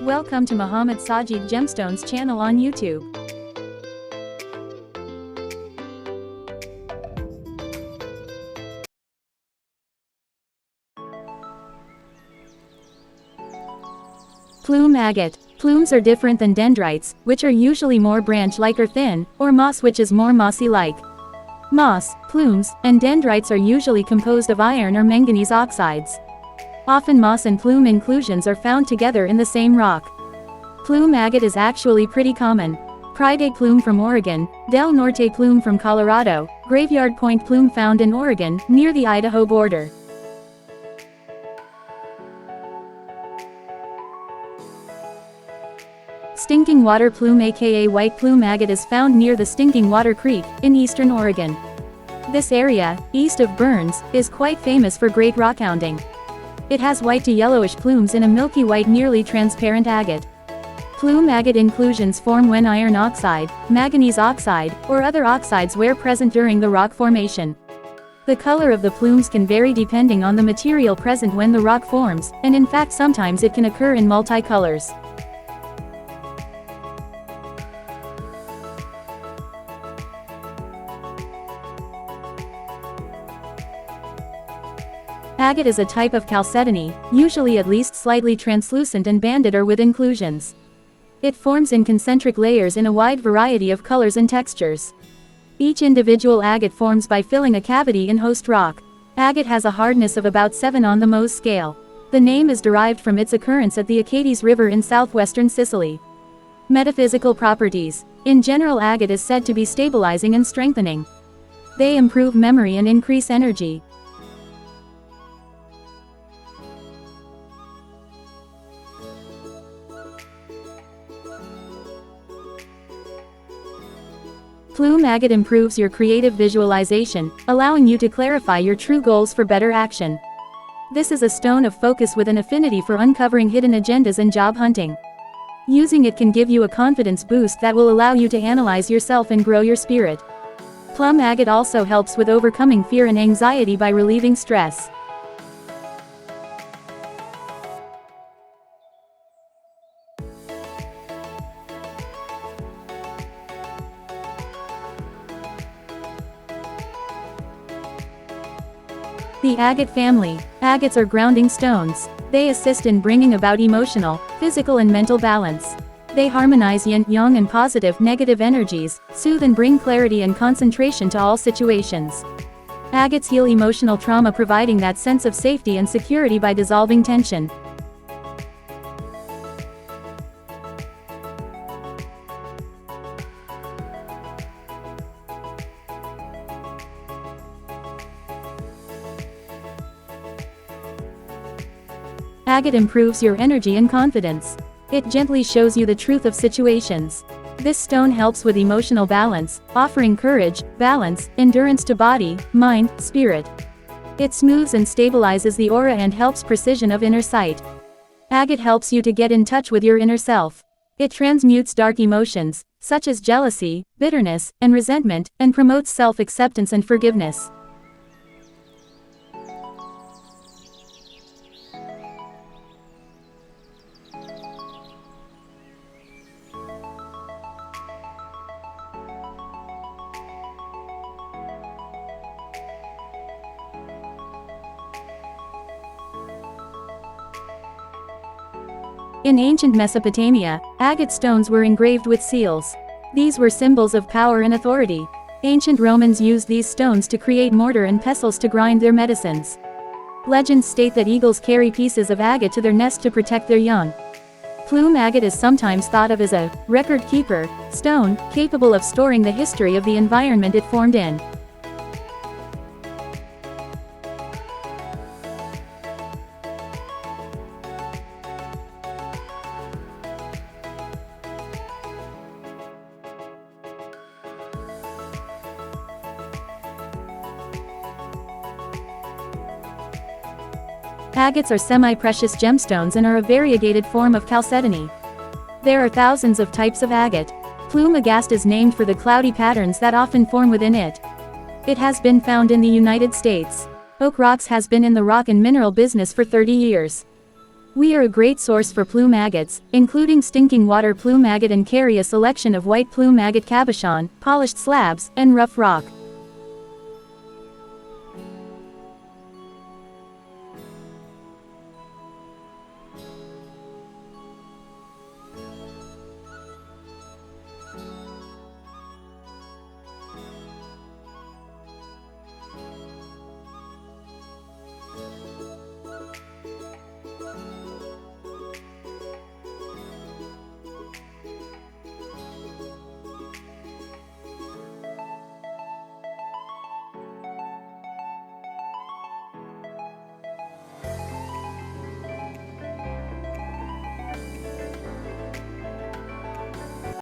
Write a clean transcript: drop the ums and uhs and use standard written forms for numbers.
Welcome to Muhammad Sajid Gemstones channel on YouTube. Plume agate. Plumes are different than dendrites, which are usually more branch-like or thin, or moss, which is more mossy-like. Moss, plumes, and dendrites are usually composed of iron or manganese oxides. Often moss and plume inclusions are found together in the same rock. Plume agate is actually pretty common. Pride plume from Oregon, Del Norte plume from Colorado, Graveyard Point plume found in Oregon, near the Idaho border. Stinking Water Plume aka White Plume Agate is found near the Stinking Water Creek, in eastern Oregon. This area, east of Burns, is quite famous for great rockhounding. It has white to yellowish plumes in a milky white nearly transparent agate. Plume agate inclusions form when iron oxide, manganese oxide, or other oxides were present during the rock formation. The color of the plumes can vary depending on the material present when the rock forms, and in fact sometimes it can occur in multicolors. Agate is a type of chalcedony, usually at least slightly translucent and banded or with inclusions. It forms in concentric layers in a wide variety of colors and textures. Each individual agate forms by filling a cavity in host rock. Agate has a hardness of about 7 on the Mohs scale. The name is derived from its occurrence at the Achates River in southwestern Sicily. Metaphysical properties. In general, agate is said to be stabilizing and strengthening. They improve memory and increase energy. Plume agate improves your creative visualization, allowing you to clarify your true goals for better action. This is a stone of focus with an affinity for uncovering hidden agendas and job hunting. Using it can give you a confidence boost that will allow you to analyze yourself and grow your spirit. Plume agate also helps with overcoming fear and anxiety by relieving stress. The agate family. Agates are grounding stones. They assist in bringing about emotional, physical and mental balance. They harmonize yin, yang and positive, negative energies, soothe and bring clarity and concentration to all situations. Agates heal emotional trauma, providing that sense of safety and security by dissolving tension. Agate improves your energy and confidence. It gently shows you the truth of situations. This stone helps with emotional balance, offering courage, balance, endurance to body, mind, spirit. It smooths and stabilizes the aura and helps precision of inner sight. Agate helps you to get in touch with your inner self. It transmutes dark emotions, such as jealousy, bitterness, and resentment, and promotes self-acceptance and forgiveness. In ancient Mesopotamia, agate stones were engraved with seals. These were symbols of power and authority. Ancient Romans used these stones to create mortar and pestles to grind their medicines. Legends state that eagles carry pieces of agate to their nest to protect their young. Plume agate is sometimes thought of as a record keeper stone, capable of storing the history of the environment it formed in. Agates are semi-precious gemstones and are a variegated form of chalcedony. There are thousands of types of agate. Plume agate is named for the cloudy patterns that often form within it. It has been found in the United States. Oak Rocks has been in the rock and mineral business for 30 years. We are a great source for plume agates, including stinking water plume agate, and carry a selection of white plume agate cabochon, polished slabs, and rough rock.